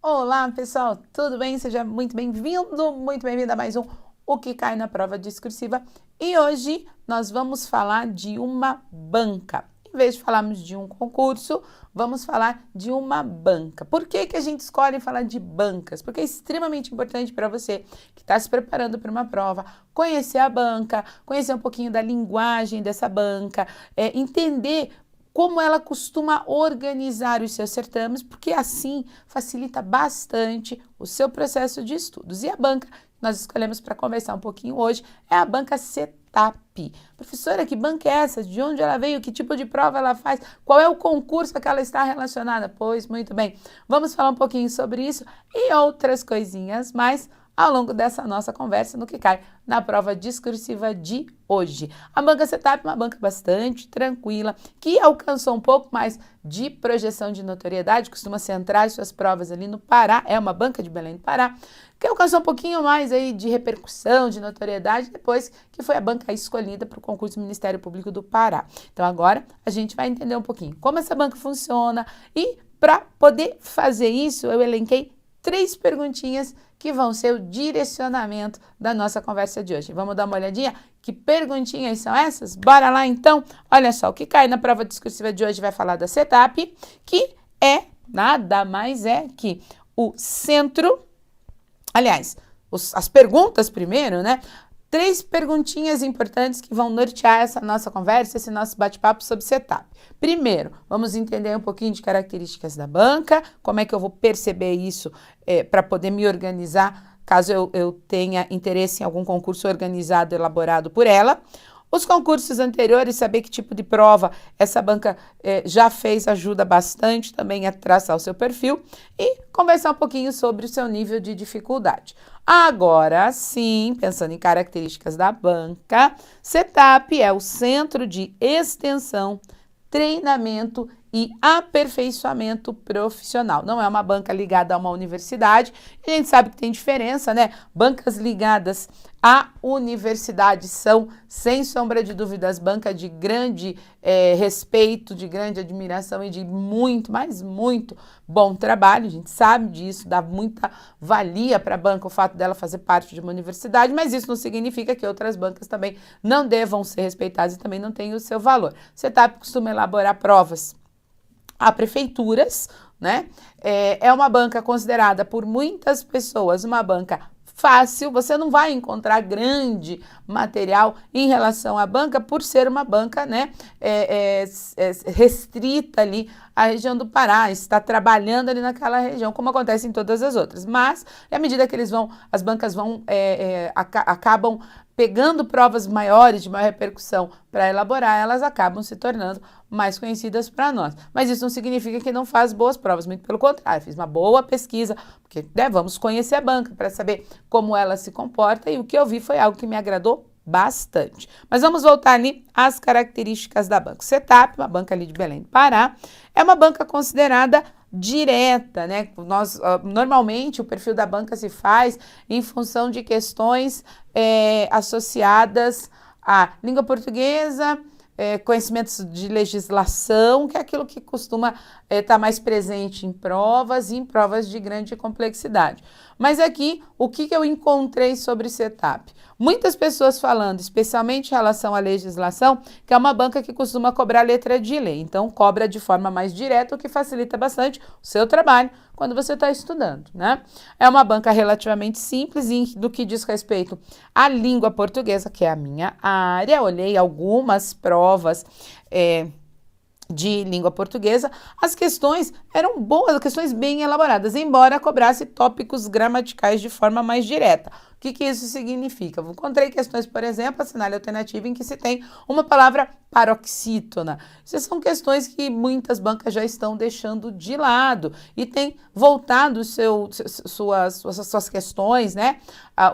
Olá, pessoal, tudo bem? Seja muito bem-vindo, muito bem-vinda a mais um O que cai na prova discursiva. E hoje nós vamos falar de uma banca. Em vez de falarmos de um concurso, vamos falar de uma banca. Por que que a gente escolhe falar de bancas? Porque é extremamente importante para você que está se preparando para uma prova, conhecer a banca, conhecer um pouquinho da linguagem dessa banca, entender como ela costuma organizar os seus certames, porque assim facilita bastante o seu processo de estudos. E a banca que nós escolhemos para conversar um pouquinho hoje é a banca CETAP. Professora, que banca é essa? De onde ela veio? Que tipo de prova ela faz? Qual é o concurso a que ela está relacionada? Pois, muito bem. Vamos falar um pouquinho sobre isso e outras coisinhas mais ao longo dessa nossa conversa no que cai na prova discursiva de hoje. A banca CETAP é uma banca bastante tranquila, que alcançou um pouco mais de projeção de notoriedade, costuma centrar as suas provas ali no Pará, é uma banca de Belém do Pará, que alcançou um pouquinho mais aí de repercussão, de notoriedade, depois que foi a banca escolhida para o concurso do Ministério Público do Pará. Então agora a gente vai entender um pouquinho como essa banca funciona e para poder fazer isso eu elenquei 3 perguntinhas que vão ser o direcionamento da nossa conversa de hoje. Vamos dar uma olhadinha? Que perguntinhas são essas? Bora lá então? Olha só, o que cai na prova discursiva de hoje vai falar da CETAP, que é nada mais é que o centro, aliás, as perguntas primeiro, né? 3 perguntinhas importantes que vão nortear essa nossa conversa, esse nosso bate-papo sobre CETAP. Primeiro, vamos entender um pouquinho de características da banca, como é que eu vou perceber isso para poder me organizar, caso eu tenha interesse em algum concurso organizado, elaborado por ela. Os concursos anteriores, saber que tipo de prova essa banca já fez ajuda bastante também a traçar o seu perfil e conversar um pouquinho sobre o seu nível de dificuldade. Agora sim, pensando em características da banca, CETAP é o Centro de Extensão, Treinamento e Aperfeiçoamento Profissional. Não é uma banca ligada a uma universidade. A gente sabe que tem diferença, né? Bancas ligadas à universidade são, sem sombra de dúvidas, bancas de grande respeito, de grande admiração e de muito, mas muito bom trabalho. A gente sabe disso, dá muita valia para a banca o fato dela fazer parte de uma universidade, mas isso não significa que outras bancas também não devam ser respeitadas e também não tenham o seu valor. CETAP costuma elaborar provas a prefeituras, né? É uma banca considerada por muitas pessoas uma banca fácil, você não vai encontrar grande material em relação à banca por ser uma banca, né, restrita ali à região do Pará, está trabalhando ali naquela região, como acontece em todas as outras. Mas, à medida que as bancas vão, acabam pegando provas maiores, de maior repercussão para elaborar, elas acabam se tornando mais conhecidas para nós. Mas isso não significa que não faz boas provas, muito pelo contrário, fiz uma boa pesquisa, porque vamos conhecer a banca para saber como ela se comporta e o que eu vi foi algo que me agradou bastante. Mas vamos voltar ali às características da banca. CETAP, uma banca ali de Belém do Pará, é uma banca considerada direta, né? Normalmente o perfil da banca se faz em função de questões associadas à língua portuguesa, conhecimentos de legislação, que é aquilo que costuma estar mais presente em provas e em provas de grande complexidade. Mas aqui, o que eu encontrei sobre CETAP? Muitas pessoas falando, especialmente em relação à legislação, que é uma banca que costuma cobrar letra de lei. Então, cobra de forma mais direta, o que facilita bastante o seu trabalho quando você está estudando, né? É uma banca relativamente simples e do que diz respeito à língua portuguesa, que é a minha área. Olhei algumas provas de língua portuguesa, as questões eram boas, questões bem elaboradas, embora cobrasse tópicos gramaticais de forma mais direta. O que isso significa? Eu encontrei questões, por exemplo, assinale alternativa em que se tem uma palavra paroxítona. Essas são questões que muitas bancas já estão deixando de lado e têm voltado suas questões, né?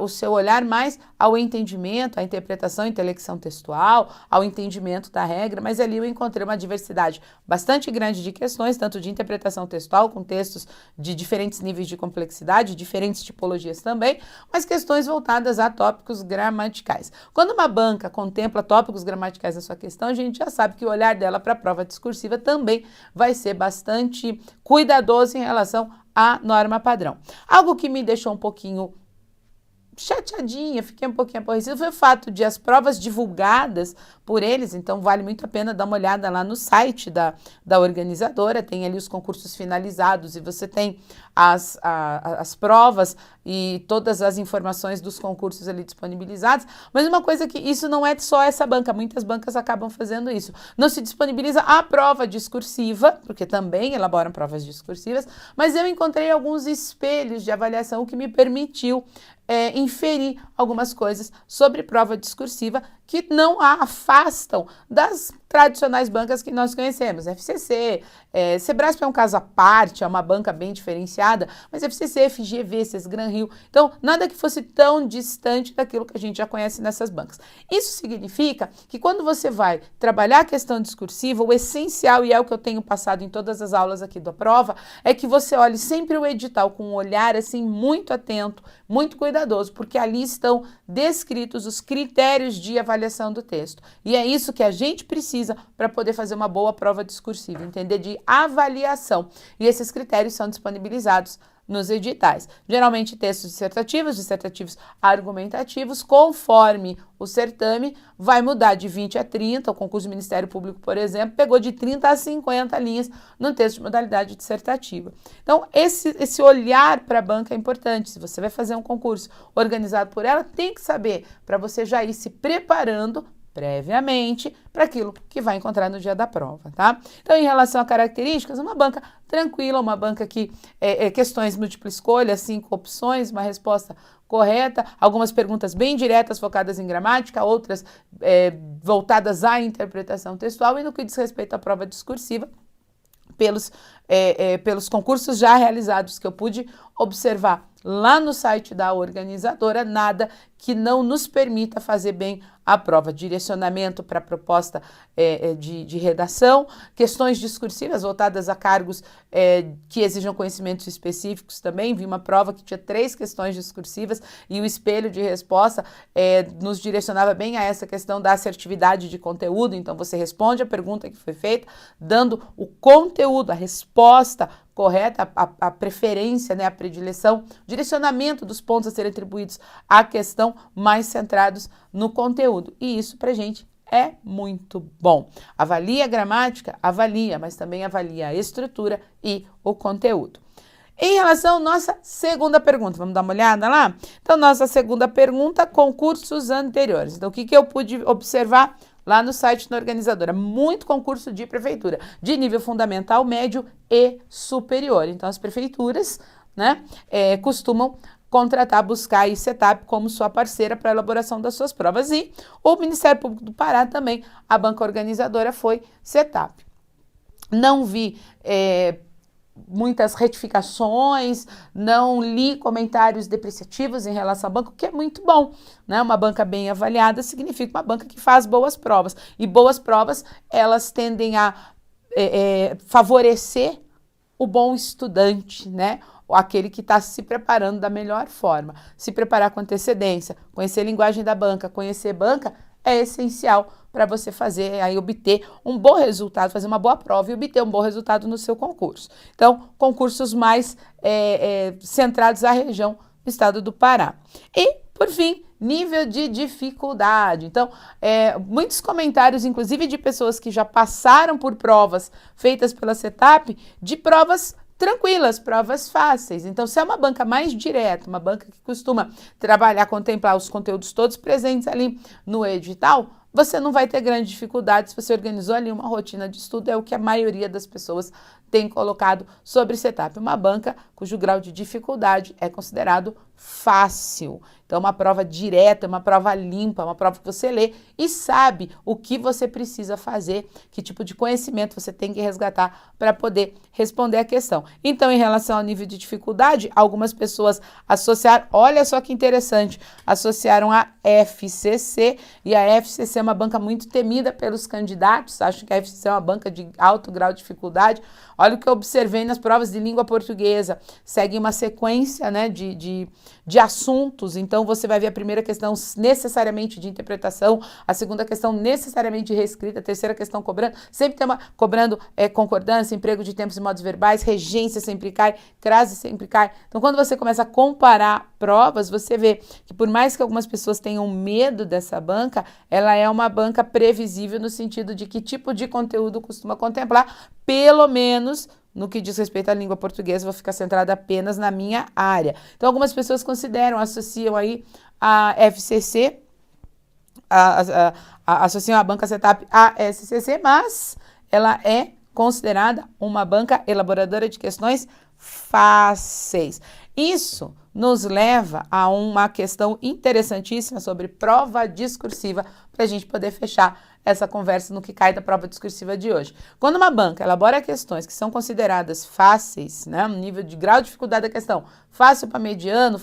O seu olhar mais ao entendimento, à interpretação, intelecção textual, ao entendimento da regra, mas ali eu encontrei uma diversidade bastante grande de questões, tanto de interpretação textual, com textos de diferentes níveis de complexidade, diferentes tipologias também, mas questões voltadas a tópicos gramaticais. Quando uma banca contempla tópicos gramaticais na sua questão, a gente já sabe que o olhar dela para a prova discursiva também vai ser bastante cuidadoso em relação à norma padrão. Algo que me deixou um pouquinho chateadinha, fiquei um pouquinho aborrecida, foi o fato de as provas divulgadas por eles, então vale muito a pena dar uma olhada lá no site da organizadora, tem ali os concursos finalizados e você tem as provas e todas as informações dos concursos ali disponibilizados, mas uma coisa que isso não é só essa banca, muitas bancas acabam fazendo isso, não se disponibiliza a prova discursiva, porque também elaboram provas discursivas, mas eu encontrei alguns espelhos de avaliação que me permitiu inferir algumas coisas sobre prova discursiva que não a afastam das tradicionais bancas que nós conhecemos. FCC, Sebrasp é um caso à parte, é uma banca bem diferenciada, mas FCC, FGV, Sesgran Rio, então nada que fosse tão distante daquilo que a gente já conhece nessas bancas. Isso significa que quando você vai trabalhar a questão discursiva, o essencial, e é o que eu tenho passado em todas as aulas aqui da prova, é que você olhe sempre o edital com um olhar assim muito atento, muito cuidadoso, porque ali estão descritos os critérios de avaliação do texto. E é isso que a gente precisa para poder fazer uma boa prova discursiva, entender de avaliação. E esses critérios são disponibilizados nos editais. Geralmente textos dissertativos argumentativos, conforme o certame, vai mudar de 20 a 30, o concurso do Ministério Público, por exemplo, pegou de 30 a 50 linhas no texto de modalidade dissertativa. Então, esse olhar para a banca é importante. Se você vai fazer um concurso organizado por ela, tem que saber, para você já ir se preparando previamente para aquilo que vai encontrar no dia da prova, tá? Então, em relação a características, uma banca tranquila, uma banca que questões múltipla escolha, 5 opções, uma resposta correta, algumas perguntas bem diretas focadas em gramática, outras voltadas à interpretação textual e no que diz respeito à prova discursiva, pelos concursos já realizados que eu pude observar lá no site da organizadora, nada que não nos permita fazer bem a prova. Direcionamento para a proposta de redação, questões discursivas voltadas a cargos que exijam conhecimentos específicos também. Vi uma prova que tinha 3 questões discursivas e o espelho de resposta nos direcionava bem a essa questão da assertividade de conteúdo. Então, você responde a pergunta que foi feita, dando o conteúdo, a resposta correta, a preferência, né, a predileção, direcionamento dos pontos a serem atribuídos à questão mais centrados no conteúdo. E isso pra gente é muito bom. Avalia a gramática? Avalia, mas também avalia a estrutura e o conteúdo. Em relação à nossa segunda pergunta, vamos dar uma olhada lá? Então, nossa segunda pergunta, concursos anteriores. Então, o que eu pude observar lá no site da organizadora? Muito concurso de prefeitura, de nível fundamental, médio e superior. Então, as prefeituras, né, costumam contratar, buscar a CETAP como sua parceira para a elaboração das suas provas. E o Ministério Público do Pará também, a banca organizadora foi CETAP. Não vi muitas retificações, não li comentários depreciativos em relação à banca, o que é muito bom, né? Uma banca bem avaliada significa uma banca que faz boas provas. E boas provas, elas tendem a favorecer o bom estudante, né? Aquele que está se preparando da melhor forma. Se preparar com antecedência, conhecer a linguagem da banca, conhecer banca, é essencial para você fazer, aí obter um bom resultado, fazer uma boa prova e obter um bom resultado no seu concurso. Então, concursos mais centrados à região do estado do Pará. E, por fim, nível de dificuldade. Então, muitos comentários, inclusive de pessoas que já passaram por provas feitas pela CETAP, de provas tranquilas, provas fáceis. Então, se é uma banca mais direta, uma banca que costuma trabalhar, contemplar os conteúdos todos presentes ali no edital, você não vai ter grande dificuldade se você organizou ali uma rotina de estudo, é o que a maioria das pessoas tem colocado sobre CETAP. Uma banca cujo grau de dificuldade é considerado fácil. Então, uma prova direta, uma prova limpa, uma prova que você lê e sabe o que você precisa fazer, que tipo de conhecimento você tem que resgatar para poder responder a questão. Então, em relação ao nível de dificuldade, algumas pessoas associaram, olha só que interessante, associaram a FCC, e a FCC é uma banca muito temida pelos candidatos, acho que a FCC é uma banca de alto grau de dificuldade. Olha o que eu observei nas provas de língua portuguesa. Segue uma sequência, né, de assuntos. Então, você vai ver a primeira questão necessariamente de interpretação, a segunda questão necessariamente de reescrita, a terceira questão cobrando. Sempre tem uma cobrando concordância, emprego de tempos e modos verbais, regência sempre cai, crase sempre cai. Então, quando você começa a comparar provas, você vê que por mais que algumas pessoas tenham medo dessa banca, ela é uma banca previsível no sentido de que tipo de conteúdo costuma contemplar, pelo menos no que diz respeito à língua portuguesa, vou ficar centrada apenas na minha área. Então, algumas pessoas consideram, associam aí a FCC, associam a banca Setap à SCC, mas ela é considerada uma banca elaboradora de questões fáceis. Isso nos leva a uma questão interessantíssima sobre prova discursiva, para a gente poder fechar essa conversa no que cai da prova discursiva de hoje. Quando uma banca elabora questões que são consideradas fáceis, né, no nível de grau de dificuldade da questão, fácil para mediano,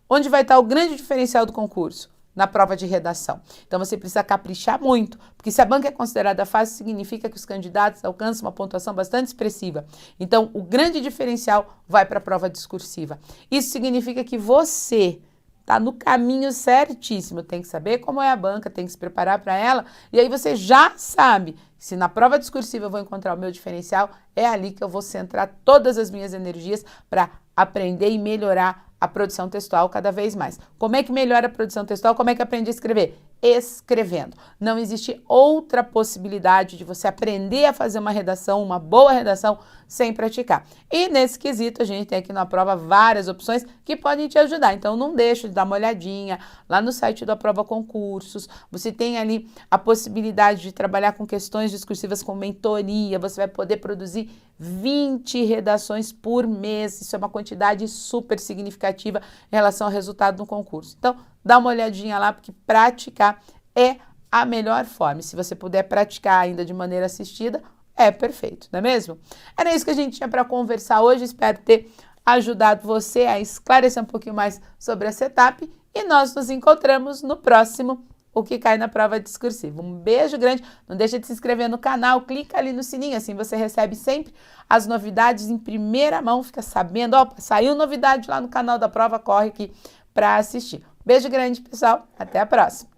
onde vai estar o grande diferencial do concurso? Na prova de redação. Então, você precisa caprichar muito, porque se a banca é considerada fácil, significa que os candidatos alcançam uma pontuação bastante expressiva. Então, o grande diferencial vai para a prova discursiva. Isso significa que você está no caminho certíssimo, tem que saber como é a banca, tem que se preparar para ela, e aí você já sabe, se na prova discursiva eu vou encontrar o meu diferencial, é ali que eu vou centrar todas as minhas energias para aprender e melhorar a produção textual cada vez mais. Como é que melhora a produção textual? Como é que aprende a escrever? Escrevendo. Não existe outra possibilidade de você aprender a fazer uma redação, uma boa redação, sem praticar. E nesse quesito, a gente tem aqui na prova várias opções que podem te ajudar. Então, não deixa de dar uma olhadinha lá no site da Prova Concursos. Você tem ali a possibilidade de trabalhar com questões discursivas com mentoria. Você vai poder produzir 20 redações por mês. Isso é uma quantidade super significativa em relação ao resultado do concurso. Então, dá uma olhadinha lá, porque praticar é a melhor forma. E se você puder praticar ainda de maneira assistida, é perfeito, não é mesmo? Era isso que a gente tinha para conversar hoje. Espero ter ajudado você a esclarecer um pouquinho mais sobre a Setap. E nós nos encontramos no próximo O que Cai na Prova Discursiva. Um beijo grande. Não deixa de se inscrever no canal. Clica ali no sininho, assim você recebe sempre as novidades em primeira mão. Fica sabendo, ó, saiu novidade lá no canal da prova, corre aqui para assistir. Beijo grande, pessoal. Até a próxima.